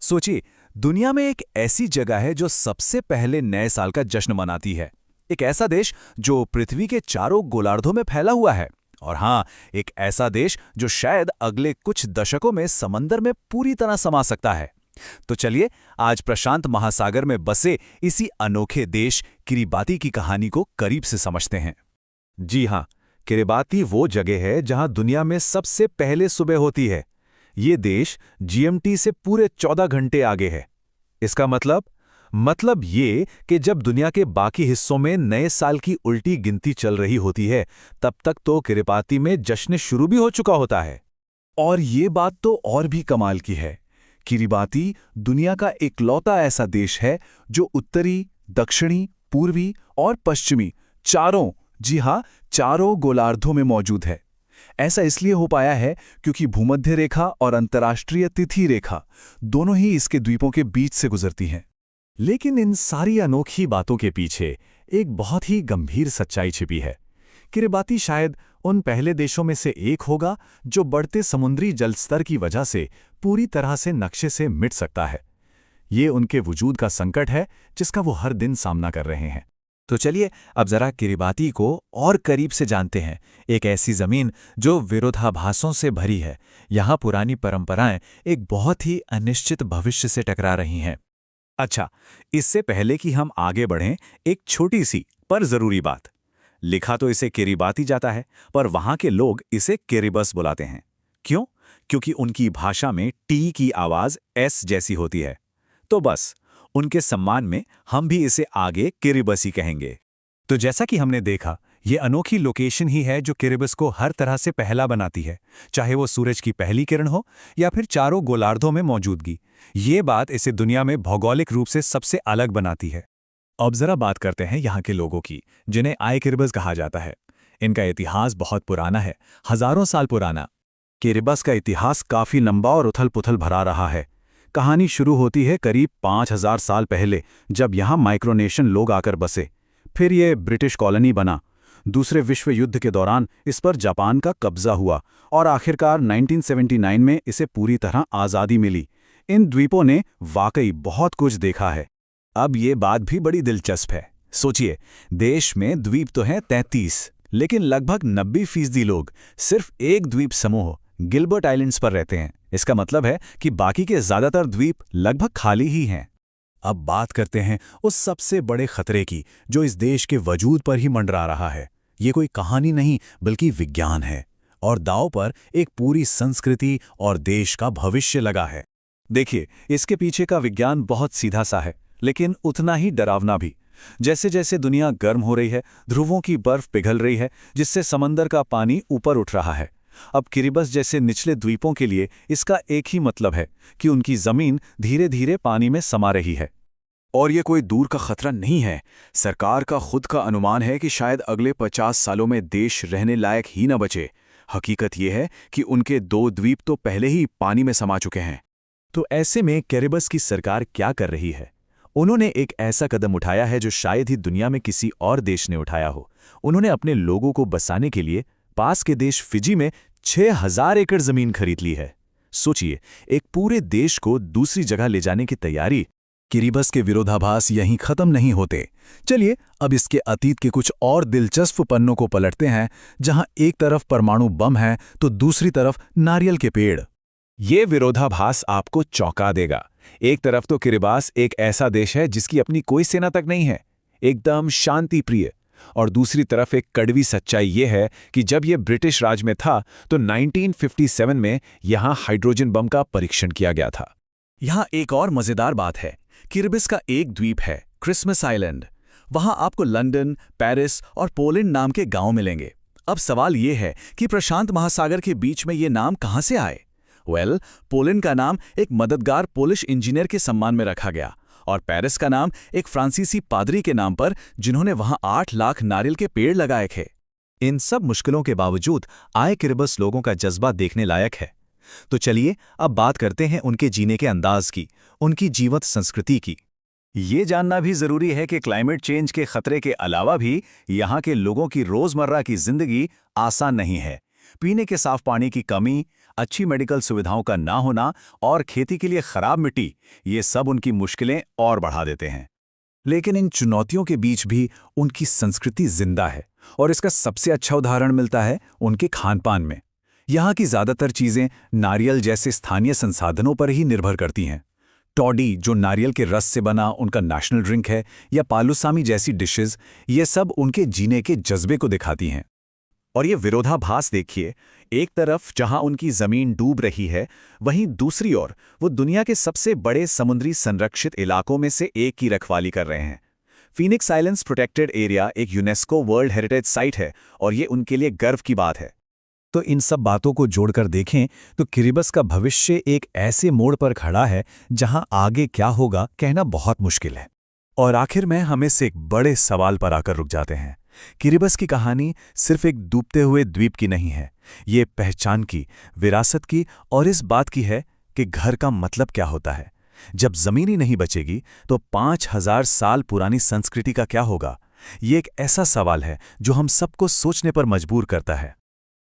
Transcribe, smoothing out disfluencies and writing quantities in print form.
सोचिए, दुनिया में एक ऐसी जगह है जो सबसे पहले नए साल का जश्न मनाती है। एक ऐसा देश जो पृथ्वी के चारों गोलार्धों में फैला हुआ है। और हाँ, एक ऐसा देश जो शायद अगले कुछ दशकों में समंदर में पूरी तरह समा सकता है। तो चलिए, आज प्रशांत महासागर में बसे इसी अनोखे देश किरिबाती की कहानी को करीब से समझते हैं। जी हाँ, किरिबाती वो जगह है जहां दुनिया में सबसे पहले सुबह होती है। ये देश जीएमटी से पूरे 14 घंटे आगे है। इसका मतलब ये कि जब दुनिया के बाकी हिस्सों में नए साल की उल्टी गिनती चल रही होती है, तब तक तो किरिबाती में जश्न शुरू भी हो चुका होता है। और ये बात तो और भी कमाल की है। किरिबाती दुनिया का इकलौता ऐसा देश है जो उत्तरी, दक्षिणी, पूर्वी और पश्चिमी चारों, जी हाँ, चारों गोलार्धों में मौजूद है। ऐसा इसलिए हो पाया है क्योंकि भूमध्य रेखा और अंतर्राष्ट्रीय तिथि रेखा दोनों ही इसके द्वीपों के बीच से गुजरती हैं। लेकिन इन सारी अनोखी बातों के पीछे एक बहुत ही गंभीर सच्चाई छिपी है। किरिबाती शायद उन पहले देशों में से एक होगा जो बढ़ते समुद्री जल स्तर की वजह से पूरी तरह से नक्शे से मिट सकता है। ये उनके वजूद का संकट है जिसका वो हर दिन सामना कर रहे हैं। तो चलिए अब जरा किरिबाती को और करीब से जानते हैं। एक ऐसी जमीन जो विरोधाभासों से भरी है। यहाँ पुरानी परंपराएं एक बहुत ही अनिश्चित भविष्य से टकरा रही हैं। अच्छा, इससे पहले कि हम आगे बढ़ें, एक छोटी सी पर जरूरी बात। लिखा तो इसे किरिबाती जाता है, पर वहां के लोग इसे किरिबस बुलाते हैं। क्यों? क्योंकि उनकी भाषा में टी की आवाज एस जैसी होती है। तो बस उनके सम्मान में हम भी इसे आगे किरिबसी कहेंगे। तो जैसा कि हमने देखा, ये अनोखी लोकेशन ही है जो किरिबस को हर तरह से पहला बनाती है, चाहे वो सूरज की पहली किरण हो या फिर चारों गोलार्धों में मौजूदगी। ये बात इसे दुनिया में भौगोलिक रूप से सबसे अलग बनाती है। अब जरा बात करते हैं यहाँ के लोगों की, जिन्हें आय किरिबस कहा जाता है। इनका इतिहास बहुत पुराना है, हजारों साल पुराना। किरिबस का इतिहास काफी लंबा और उथल-पुथल भरा रहा है। कहानी शुरू होती है करीब 5000 साल पहले, जब यहाँ माइक्रोनेशियन लोग आकर बसे। फिर ये ब्रिटिश कॉलोनी बना। दूसरे विश्व युद्ध के दौरान इस पर जापान का कब्जा हुआ और आखिरकार 1979 में इसे पूरी तरह आज़ादी मिली। इन द्वीपों ने वाकई बहुत कुछ देखा है। अब ये बात भी बड़ी दिलचस्प है। सोचिए, देश में द्वीप तो हैं 33, लेकिन लगभग 90% लोग सिर्फ एक द्वीप समूह गिलबर्ट आइलैंड्स पर रहते हैं। इसका मतलब है कि बाकी के ज्यादातर द्वीप लगभग खाली ही हैं। अब बात करते हैं उस सबसे बड़े खतरे की जो इस देश के वजूद पर ही मंडरा रहा है। ये कोई कहानी नहीं बल्कि विज्ञान है, और दांव पर एक पूरी संस्कृति और देश का भविष्य लगा है। देखिए, इसके पीछे का विज्ञान बहुत सीधा सा है, लेकिन उतना ही डरावना भी। जैसे जैसे दुनिया गर्म हो रही है, ध्रुवों की बर्फ पिघल रही है, जिससे समंदर का पानी ऊपर उठ रहा है। अब किरिबस जैसे निचले द्वीपों के लिए इसका एक ही मतलब है कि उनकी जमीन धीरे धीरे पानी में समा रही है। और ये कोई दूर का खतरा नहीं है। सरकार का खुद का अनुमान है कि शायद अगले 50 सालों में देश रहने लायक ही न बचे। हकीकत यह है कि उनके 2 द्वीप तो पहले ही पानी में समा चुके हैं। तो ऐसे में किरिबस की सरकार क्या कर रही है? उन्होंने एक ऐसा कदम उठाया है जो शायद ही दुनिया में किसी और देश ने उठाया हो। उन्होंने अपने लोगों को बसाने के लिए पास के देश फिजी में 6000 एकड़ जमीन खरीद ली है। सोचिए, एक पूरे देश को दूसरी जगह ले जाने की तैयारी। किरिबस के विरोधाभास यहीं खत्म नहीं होते। चलिए अब इसके अतीत के कुछ और दिलचस्प पन्नों को पलटते हैं, जहां एक तरफ परमाणु बम है तो दूसरी तरफ नारियल के पेड़। ये विरोधाभास आपको चौंका देगा। एक तरफ तो किरिबस एक ऐसा देश है जिसकी अपनी कोई सेना तक नहीं है, एकदम शांति प्रिय। और दूसरी तरफ एक कड़वी सच्चाई ये है कि जब यह ब्रिटिश राज में था तो 1957 में यहां हाइड्रोजन बम का परीक्षण किया गया था। यहां एक और मजेदार बात है। किरिबस का एक द्वीप है, क्रिसमस आइलैंड। वहां आपको लंदन, पेरिस और पोलैंड नाम के गांव मिलेंगे। अब सवाल यह है कि प्रशांत महासागर के बीच में ये नाम कहां से आए? पोलैंड का नाम एक मददगार पोलिश इंजीनियर के सम्मान में रखा गया, और पेरिस का नाम एक फ्रांसीसी पादरी के नाम पर, जिन्होंने वहां 8 लाख नारियल के पेड़ लगाए थे। इन सब मुश्किलों के बावजूद आय किरिबस लोगों का जज्बा देखने लायक है। तो चलिए अब बात करते हैं उनके जीने के अंदाज की, उनकी जीवंत संस्कृति की। ये जानना भी जरूरी है कि क्लाइमेट चेंज के खतरे के अलावा भी यहाँ के लोगों की रोजमर्रा की जिंदगी आसान नहीं है। पीने के साफ पानी की कमी, अच्छी मेडिकल सुविधाओं का ना होना और खेती के लिए खराब मिट्टी, ये सब उनकी मुश्किलें और बढ़ा देते हैं। लेकिन इन चुनौतियों के बीच भी उनकी संस्कृति जिंदा है, और इसका सबसे अच्छा उदाहरण मिलता है उनके खानपान में। यहाँ की ज्यादातर चीजें नारियल जैसे स्थानीय संसाधनों पर ही निर्भर करती हैं। टॉडी, जो नारियल के रस से बना उनका नेशनल ड्रिंक है, या पालूसामी जैसी डिशेस, ये सब उनके जीने के जज्बे को दिखाती हैं। और ये विरोधाभास देखिए, एक तरफ जहां उनकी जमीन डूब रही है, वहीं दूसरी ओर वो दुनिया के सबसे बड़े समुद्री संरक्षित इलाकों में से एक की रखवाली कर रहे हैं। फीनिक्स आइलैंड्स प्रोटेक्टेड एरिया एक यूनेस्को वर्ल्ड हेरिटेज साइट है, और ये उनके लिए गर्व की बात है। तो इन सब बातों को जोड़कर देखें तो किरिबस का भविष्य एक ऐसे मोड़ पर खड़ा है जहां आगे क्या होगा कहना बहुत मुश्किल है। और आखिर में हम इस एक बड़े सवाल पर आकर रुक जाते हैं। किरिबस की कहानी सिर्फ एक डूबते हुए द्वीप की नहीं है, ये पहचान की, विरासत की और इस बात की है कि घर का मतलब क्या होता है। जब जमीन ही नहीं बचेगी तो 5000 साल पुरानी संस्कृति का क्या होगा? ये एक ऐसा सवाल है जो हम सबको सोचने पर मजबूर करता है।